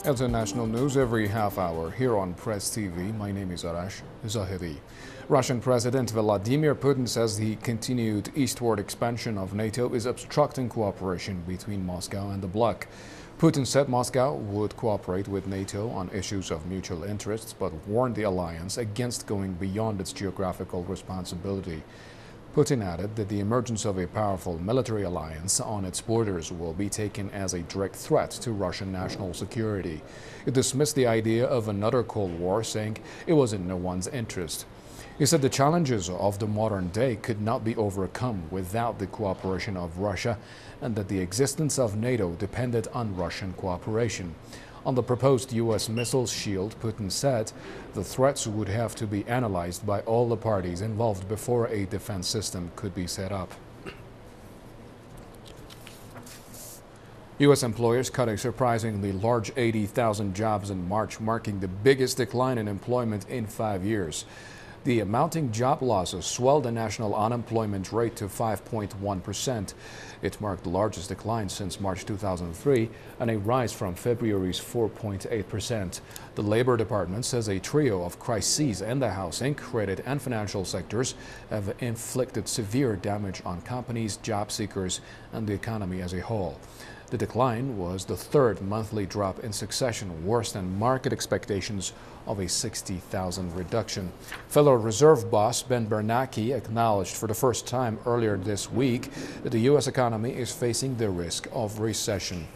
International news every half hour here on Perss TV. My name is Arash Zahedi. Russian President Vladimir Putin says the continued eastward expansion of NATO is obstructing cooperation between Moscow and the bloc. Putin said Moscow would cooperate with NATO on issues of mutual interests, but warned the alliance against going beyond its geographical responsibility. Putin added that the emergence of a powerful military alliance on its borders will be taken as a direct threat to Russian national security. He dismissed the idea of another Cold War, saying it was in no one's interest. He said the challenges of the modern day could not be overcome without the cooperation of Russia, and that the existence of NATO depended on Russian cooperation. On the proposed U.S. missile shield, Putin said the threats would have to be analyzed by all the parties involved before a defense system could be set up. U.S. employers cut a surprisingly large 80,000 jobs in March, marking the biggest decline in employment in 5 years. The mounting job losses swelled the national unemployment rate to 5.1%. It marked the largest decline since March 2003 and a rise from February's 4.8%. The Labor Department says a trio of crises in the housing, credit and financial sectors have inflicted severe damage on companies, job seekers and the economy as a whole. The decline was the third monthly drop in succession, worse than market expectations of a 60,000 reduction. Federal Reserve boss Ben Bernanke acknowledged for the first time earlier this week that the U.S. economy is facing the risk of recession.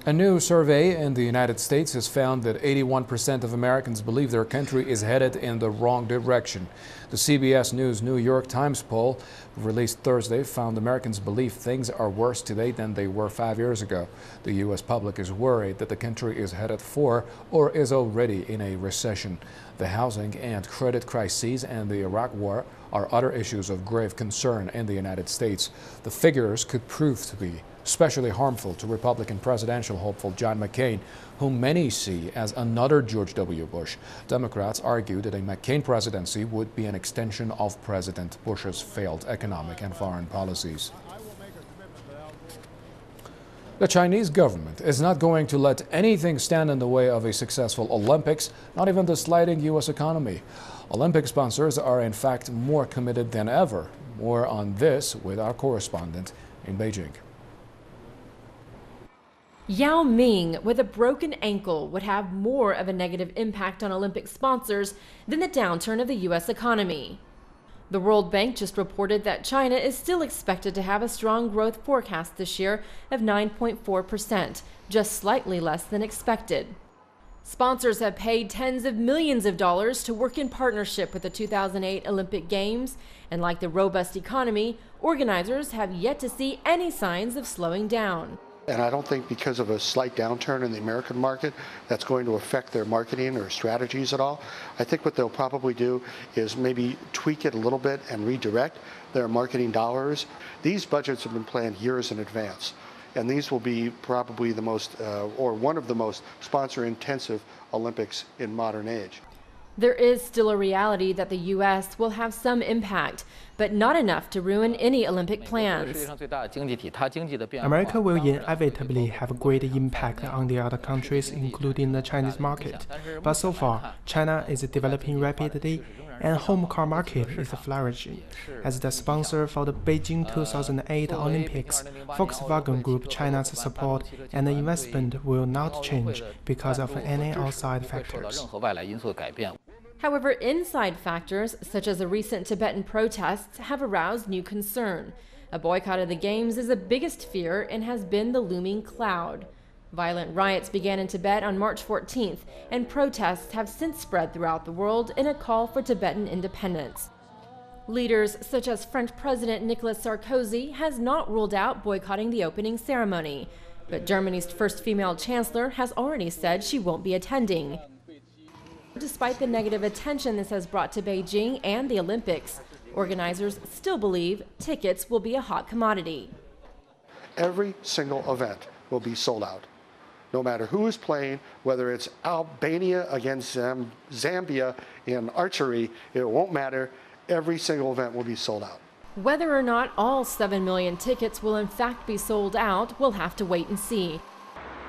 A new survey in the United States has found that 81% of Americans believe their country is headed in the wrong direction. The CBS News New York Times poll, released Thursday, found Americans believe things are worse today than they were 5 years ago. The U.S. public is worried that the country is headed for or is already in a recession. The housing and credit crises and the Iraq War are other issues of grave concern in the United States. The figures could prove to be especially harmful to Republican presidential hopeful John McCain, whom many see as another George W. Bush. Democrats argue that a McCain presidency would be an extension of President Bush's failed economic and foreign policies. The Chinese government is not going to let anything stand in the way of a successful Olympics, not even the sliding U.S. economy. Olympic sponsors are in fact more committed than ever. More on this with our correspondent in Beijing. Yao Ming, with a broken ankle, would have more of a negative impact on Olympic sponsors than the downturn of the U.S. economy. The World Bank just reported that China is still expected to have a strong growth forecast this year of 9.4%, just slightly less than expected. Sponsors have paid tens of millions of dollars to work in partnership with the 2008 Olympic Games, and like the robust economy, organizers have yet to see any signs of slowing down. And I don't think because of a slight downturn in the American market that's going to affect their marketing or strategies at all. I think what they'll probably do is maybe tweak it a little bit and redirect their marketing dollars. These budgets have been planned years in advance, and these will be probably the most, or one of the most sponsor-intensive Olympics in modern age. There is still a reality that the U.S. will have some impact, but not enough to ruin any Olympic plans. America will inevitably have a great impact on the other countries, including the Chinese market. But so far, China is developing rapidly, and home car market is flourishing. As the sponsor for the Beijing 2008 Olympics, Volkswagen Group China's support and investment will not change because of any outside factors. However, inside factors, such as the recent Tibetan protests, have aroused new concern. A boycott of the Games is the biggest fear and has been the looming cloud. Violent riots began in Tibet on March 14th, and protests have since spread throughout the world in a call for Tibetan independence. Leaders such as French President Nicolas Sarkozy has not ruled out boycotting the opening ceremony, but Germany's first female chancellor has already said she won't be attending. Despite the negative attention this has brought to Beijing and the Olympics, organizers still believe tickets will be a hot commodity. Every single event will be sold out. No matter who is playing, whether it's Albania against Zambia in archery, it won't matter. Every single event will be sold out. Whether or not all 7 million tickets will in fact be sold out, we'll have to wait and see.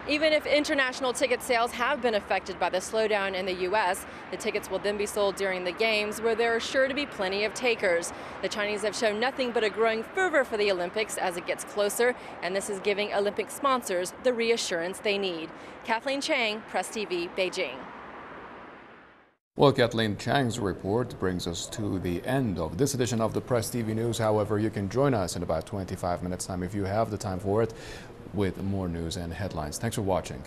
Even if international ticket sales have been affected by the slowdown in the U.S., the tickets will then be sold during the Games, where there are sure to be plenty of takers. The Chinese have shown nothing but a growing fervor for the Olympics as it gets closer, and this is giving Olympic sponsors the reassurance they need. Kathleen Chang, Press TV, Beijing. Well, Kathleen Chang's report brings us to the end of this edition of the Press TV News. However, you can join us in about 25 minutes time if you have the time for it, with more news and headlines. Thanks for watching.